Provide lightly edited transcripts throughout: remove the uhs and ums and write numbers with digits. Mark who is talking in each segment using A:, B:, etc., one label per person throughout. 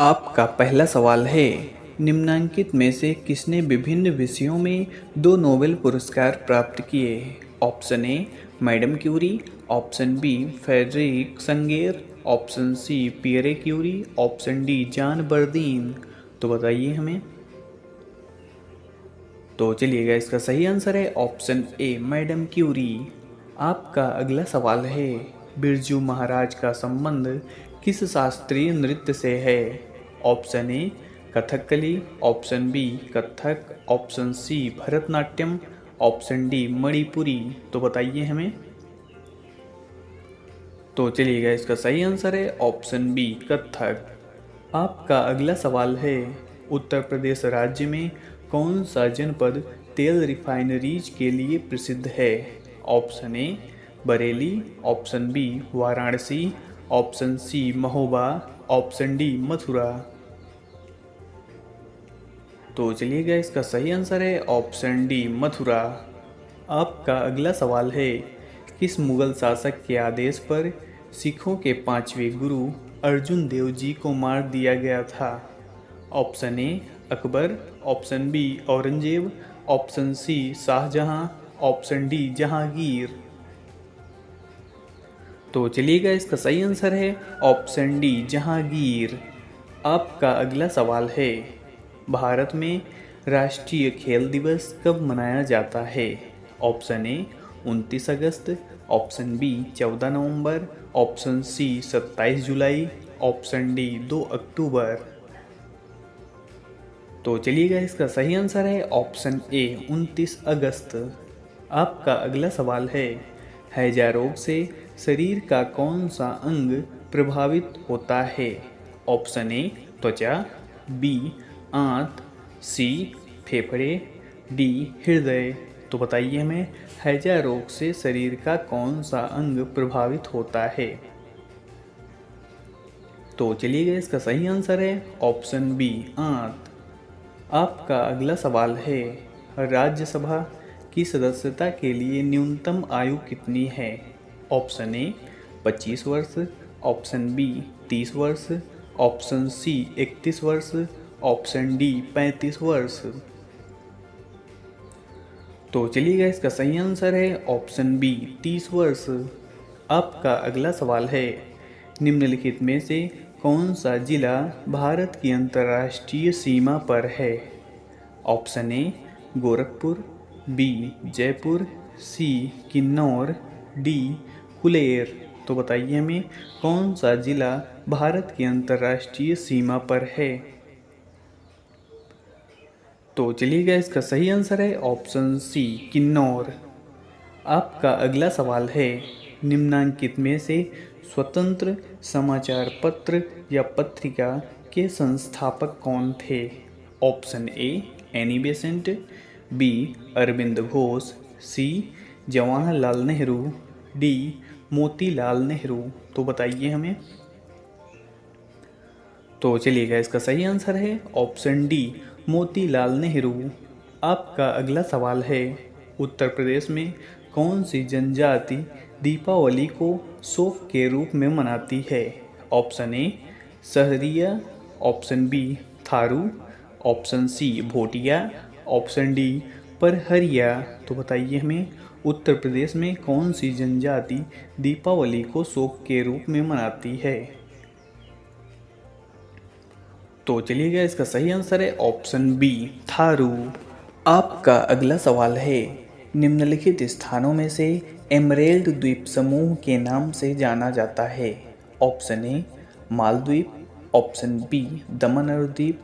A: आपका पहला सवाल है, निम्नलिखित में से किसने विभिन्न विषयों में 2 नोबेल पुरस्कार प्राप्त किए? Option A madam Curie, option B Frederick Sanger, option C Pierre Curie, option D John Bardeen. तो बताइए हमें। तो चलिएगा, इसका सही आंसर है ऑप्शन ए मैडम क्यूरी। आपका अगला सवाल है, बिरजू महाराज का संबंध किस शास्त्रीय नृत्य से है? Option A Kathakali, option B Kathak, option C Bharatanatyam, option D Manipuri. तो बताइए हमें। तो चलिएगा, इसका सही आंसर है ऑप्शन बी कथक। आपका अगला सवाल है, उत्तर प्रदेश राज्य में कौन सा जनपद तेल रिफाइनरीज के लिए प्रसिद्ध है? Option A Bareilly, option B Varanasi, option C Mahoba, option D Mathura. तो चलिएगा, इसका सही आंसर है ऑप्शन डी मथुरा। आपका अगला सवाल है, किस मुगल शासक के आदेश पर सिखों के 5वें गुरु अर्जुन देव जी को मार दिया गया था? Option A Akbar, option B Aurangzeb, option C Shahjahan, option D Jahangir. तो चलिएगा, इसका सही आंसर है ऑप्शन डी जहांगीर। आपका अगला सवाल है, भारत में राष्ट्रीय खेल दिवस कब मनाया जाता है? ऑप्शन ए 29 अगस्त, ऑप्शन बी 14 नवंबर, ऑप्शन सी 27 जुलाई, ऑप्शन डी 2 अक्टूबर। तो चलिएगा, इसका सही आंसर है ऑप्शन ए 29 अगस्त। आपका अगला सवाल है, हैजा रोग से शरीर का कौन सा अंग प्रभावित होता है? ऑप्शन ए त्वचा, बी आंत, सी फेफड़े, डी हृदय। तो बताइए हमें, हैजा रोग से शरीर का कौन सा अंग प्रभावित होता है? तो चलिएगा, इसका सही आंसर है ऑप्शन बी आंत। आपका अगला सवाल है, राज्यसभा की सदस्यता के लिए न्यूनतम आयु कितनी है? ऑप्शन ए 25 वर्ष, ऑप्शन बी 30 वर्ष, ऑप्शन सी 31 वर्ष, ऑप्शन डी 35 वर्ष। तो चलिएगा, इसका सही आंसर है ऑप्शन बी 30 वर्ष। आपका अगला सवाल है, निम्नलिखित में से कौन सा जिला भारत की अंतर्राष्ट्रीय सीमा पर है? Option A Gorakhpur, B Jaipur, C Kinnaur, D कुलेर। तो बताइए हमें, कौन सा जिला भारत की अंतर्राष्ट्रीय सीमा पर है? तो चलिएगा, इसका सही आंसर है ऑप्शन सी किन्नौर। आपका अगला सवाल है, निम्नलिखित में से स्वतंत्र समाचार पत्र या पत्रिका के संस्थापक कौन थे? Option A Annie Besant, B Aurobindo Ghosh, C Jawaharlal Nehru, D Motilal Nehru. तो बताइए हमें। तो चलिएगा, इसका सही आंसर है ऑप्शन डी मोतीलाल नेहरू। आपका अगला सवाल है, उत्तर प्रदेश में कौन सी जनजाति दीपावली को शोक के रूप में मनाती है? Option A Sahariya, option B Tharu, option C Bhotia, option D Parahariya. तो बताइए हमें, उत्तर प्रदेश में कौन सी जनजाति दीपावली को शोक के रूप में मनाती है? तो चलिएगा, इसका सही आंसर है ऑप्शन बी थारू। आपका अगला सवाल है, निम्नलिखित स्थानों में से एमरेल्ड द्वीप समूह के नाम से जाना जाता है? Option A Maldweep, option B Daman और द्वीप,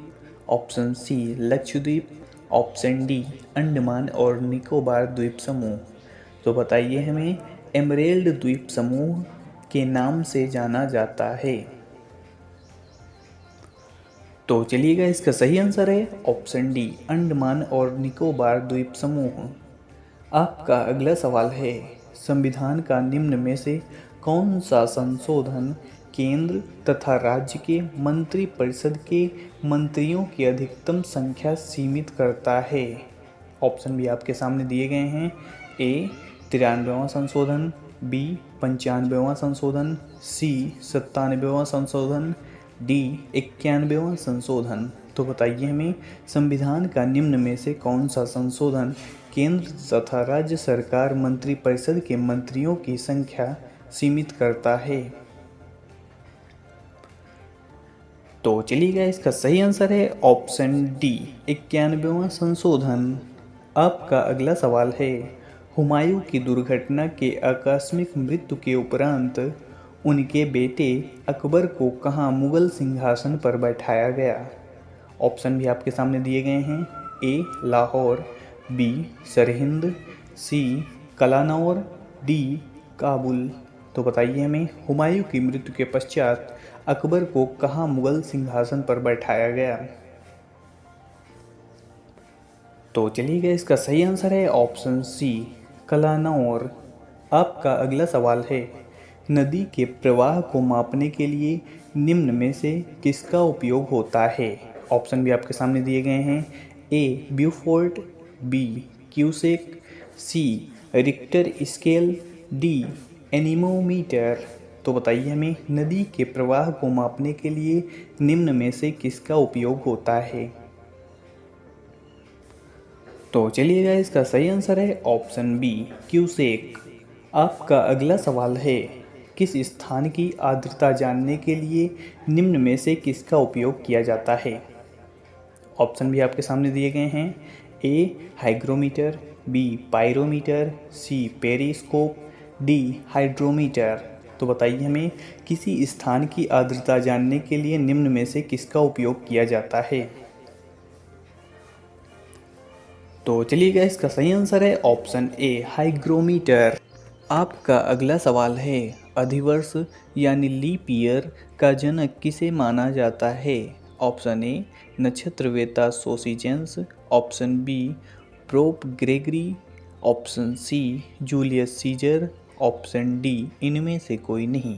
A: option C Lakshadweep, option D Andaman और निकोबार द्वीप समूह। तो बताइए हमें, एमरेल्ड द्वीप समूह के नाम से जाना जाता है? तो चलिएगा, इसका सही आंसर है ऑप्शन डी अंडमान और निकोबार द्वीप समूह। आपका अगला सवाल है, संविधान का निम्न में से कौन सा संशोधन केंद्र तथा राज्य के मंत्रिपरिषद के मंत्रियों की अधिकतम संख्या सीमित करता है? ऑप्शन भी आपके सामने दिए गए हैं। ए 93वां संशोधन, बी 95वां संशोधन, सी 97वां संशोधन, डी 91वां संशोधन। तो बताइए हमें संविधान का निम्न में से कौन सा संशोधन केंद्र तथा राज्य सरकार मंत्रिपरिषद के मंत्रियों की संख्या सीमित करता है। तो चलिएगा, इसका सही आंसर है ऑप्शन डी 91वां संशोधन। आपका अगला सवाल है, हुमायूं की दुर्घटना के आकस्मिक मृत्यु के उपरांत उनके बेटे अकबर को कहाँ मुगल सिंहासन पर बैठाया गया। ऑप्शन भी आपके सामने दिए गए हैं। ए लाहौर, बी सरहिंद, सी कलानौर, डी काबुल। तो बताइए हमें हुमायूं की मृत्यु के पश्चात अकबर को कहाँ मुगल सिंहासन पर बैठाया गया। तो चलिएगा, इसका सही आंसर है ऑप्शन सी कलानौर। आपका अगला सवाल है, नदी के प्रवाह को मापने के लिए निम्न में से किसका उपयोग होता है। ऑप्शन भी आपके सामने दिए गए हैं। ए ब्यूफोर्ट, बी क्यूसेक, सी रिक्टर स्केल, डी एनीमोमीटर। तो बताइए हमें नदी के प्रवाह को मापने के लिए निम्न में से किसका उपयोग होता है। तो चलिएगा, इसका सही आंसर है ऑप्शन बी क्यूसेक। आपका अगला सवाल है, किस स्थान की आर्द्रता जानने के लिए निम्न में से किसका उपयोग किया जाता है। ऑप्शन भी आपके सामने दिए गए हैं। ए हाइग्रोमीटर, बी पायरोमीटर, सी पेरिस्कोप, डी हाइड्रोमीटर। तो बताइए हमें किसी स्थान की आर्द्रता जानने के लिए निम्न में से किसका उपयोग किया जाता है। तो चलिएगा, इसका सही आंसर है ऑप्शन ए हाइग्रोमीटर। आपका अगला सवाल है, अधिवर्ष यानी लीप ईयर का जनक किसे माना जाता है। ऑप्शन ए नक्षत्रवेत्ता Sosigenes, option B Pope Gregory, option C Julius Caesar, option D इनमें से कोई नहीं।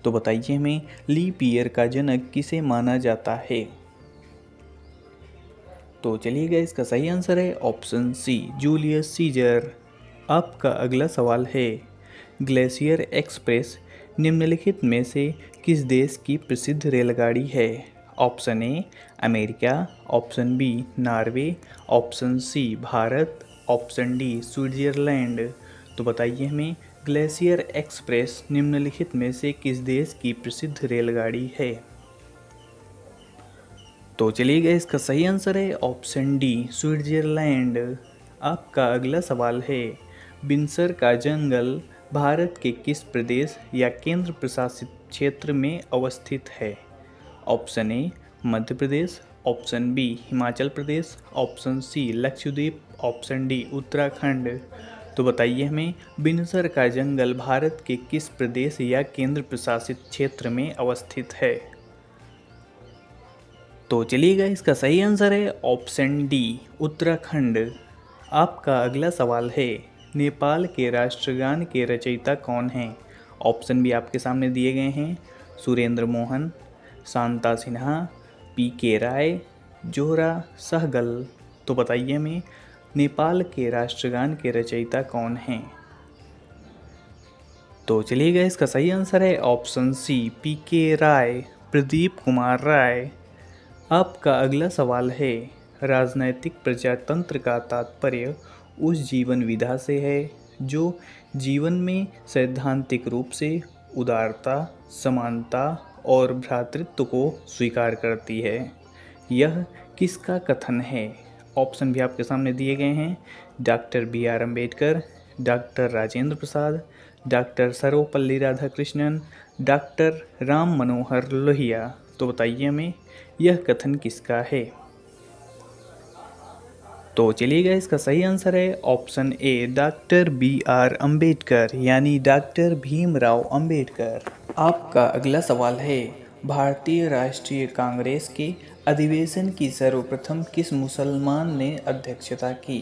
A: तो बताइए हमें लीप ईयर का जनक किसे माना जाता है। तो चलिएगा, इसका सही आंसर है ऑप्शन सी जूलियस सीजर। आपका अगला सवाल है, ग्लेशियर एक्सप्रेस निम्नलिखित में से किस देश की प्रसिद्ध रेलगाड़ी है। Option A America, option B Norway, option C Bharat, option D Switzerland. तो बताइए हमें ग्लेशियर एक्सप्रेस निम्नलिखित में से किस देश की प्रसिद्ध रेलगाड़ी है। तो चलिएगा, इसका सही आंसर है ऑप्शन डी स्विट्जरलैंड। आपका अगला सवाल है, बिनसर का जंगल भारत के किस प्रदेश या केंद्र प्रशासित क्षेत्र में अवस्थित है। Option A Madhya Pradesh, option B Himachal Pradesh, option C Lakshadweep, option D Uttarakhand. तो बताइए हमें बिनसर का जंगल भारत के किस प्रदेश या केंद्र प्रशासित क्षेत्र में अवस्थित है। तो चलिएगा, इसका सही आंसर है ऑप्शन डी उत्तराखंड। आपका अगला सवाल है, नेपाल के राष्ट्रगान के रचयिता कौन हैं। ऑप्शन भी आपके सामने दिए गए हैं। सुरेंद्र मोहन, शांता सिन्हा, पी के राय, जोहरा सहगल। तो बताइए हमें नेपाल के राष्ट्रगान के रचयिता कौन हैं। तो चलिएगा, इसका सही आंसर है ऑप्शन सी पी के राय, प्रदीप कुमार राय। आपका अगला सवाल है, राजनैतिक प्रजातंत्र का तात्पर्य उस जीवन विधा से है जो जीवन में सैद्धांतिक रूप से उदारता, समानता और भ्रातृत्व को स्वीकार करती है। यह किसका कथन है। ऑप्शन भी आपके सामने दिए गए हैं। Doctor B R Ambedkar, doctor Rajendra Prasad, doctor Sarvepalli Radhakrishnan, doctor Ram Manohar Lohia. तो बताइए हमें यह कथन किसका है। तो चलिएगा, इसका सही आंसर है option A doctor B R Ambedkar यानी डॉक्टर भीमराव अम्बेडकर। आपका अगला सवाल है, भारतीय राष्ट्रीय कांग्रेस के अधिवेशन की सर्वप्रथम किस मुसलमान ने अध्यक्षता की।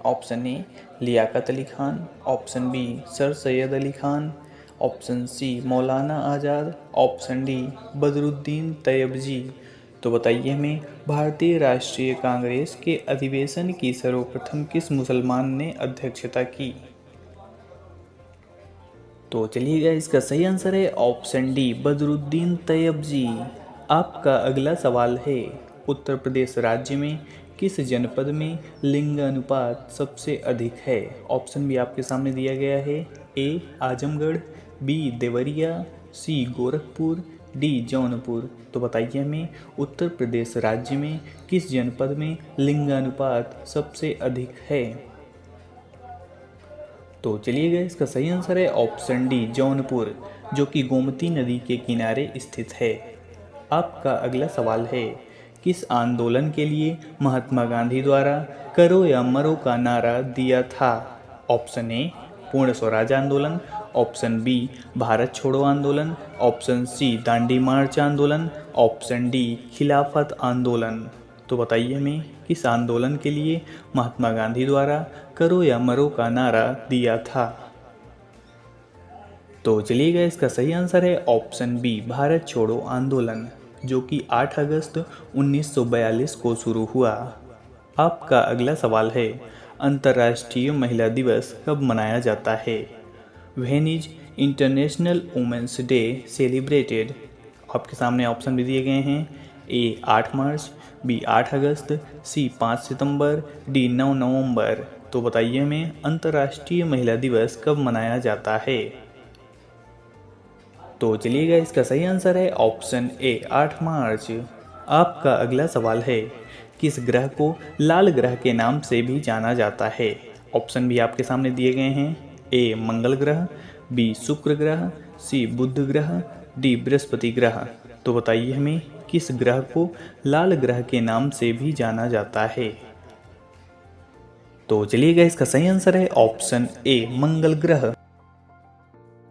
A: Option A Liaquat Ali Khan, option B sir Syed Ali Khan, option C Maulana Azad, option D Badruddin Tyabji. तो बताइए हमें भारतीय राष्ट्रीय कांग्रेस के अधिवेशन की सर्वप्रथम किस मुसलमान ने अध्यक्षता की। तो चलिएगा, इसका सही आंसर है ऑप्शन डी बदरुद्दीन तैयबजी। आपका अगला सवाल है, उत्तर प्रदेश राज्य में किस जनपद में लिंगानुपात सबसे अधिक है? ऑप्शन भी आपके सामने दिया गया है। ए आजमगढ़, बी देवरिया, सी गोरखपुर, डी जौनपुर। तो बताइए हमें, उत्तर प्रदेश राज्य में किस जनपद में लिंगानुपात सबसे अधिक है? तो चलिएगा, इसका सही आंसर है ऑप्शन डी जौनपुर, जो कि गोमती नदी के किनारे स्थित है। आपका अगला सवाल है, किस आंदोलन के लिए महात्मा गांधी द्वारा करो या मरो का नारा दिया था? ऑप्शन ए पूर्ण स्वराज आंदोलन, ऑप्शन बी भारत छोड़ो आंदोलन, ऑप्शन सी दांडी मार्च आंदोलन, ऑप्शन डी खिलाफत आंदोलन। तो बताइए हमें, किस आंदोलन के लिए महात्मा गांधी द्वारा करो या मरो का नारा दिया था? तो चलिएगा, इसका सही आंसर है ऑप्शन बी भारत छोड़ो आंदोलन, जो कि 8 अगस्त 1942 को शुरू हुआ। आपका अगला सवाल है, अंतर्राष्ट्रीय महिला दिवस कब मनाया जाता है? When is international women's day celebrated? आपके सामने ऑप्शन भी दिए गए हैं। ए 8 मार्च, बी 8 अगस्त, सी 5 सितंबर, डी 9 नवंबर। तो बताइए हमें, अंतर्राष्ट्रीय महिला दिवस कब मनाया जाता है? तो चलिएगा, इसका सही आंसर है ऑप्शन ए 8 मार्च। आपका अगला सवाल है, किस ग्रह को लाल ग्रह के नाम से भी जाना जाता है? ऑप्शन भी आपके सामने दिए गए हैं। ए मंगल ग्रह, बी शुक्र ग्रह, सी बुध ग्रह, डी बृहस्पति ग्रह। तो बताइए हमें, किस ग्रह को लाल ग्रह के नाम से भी जाना जाता है? तो चलिएगा, इसका सही आंसर है ऑप्शन ए मंगल ग्रह।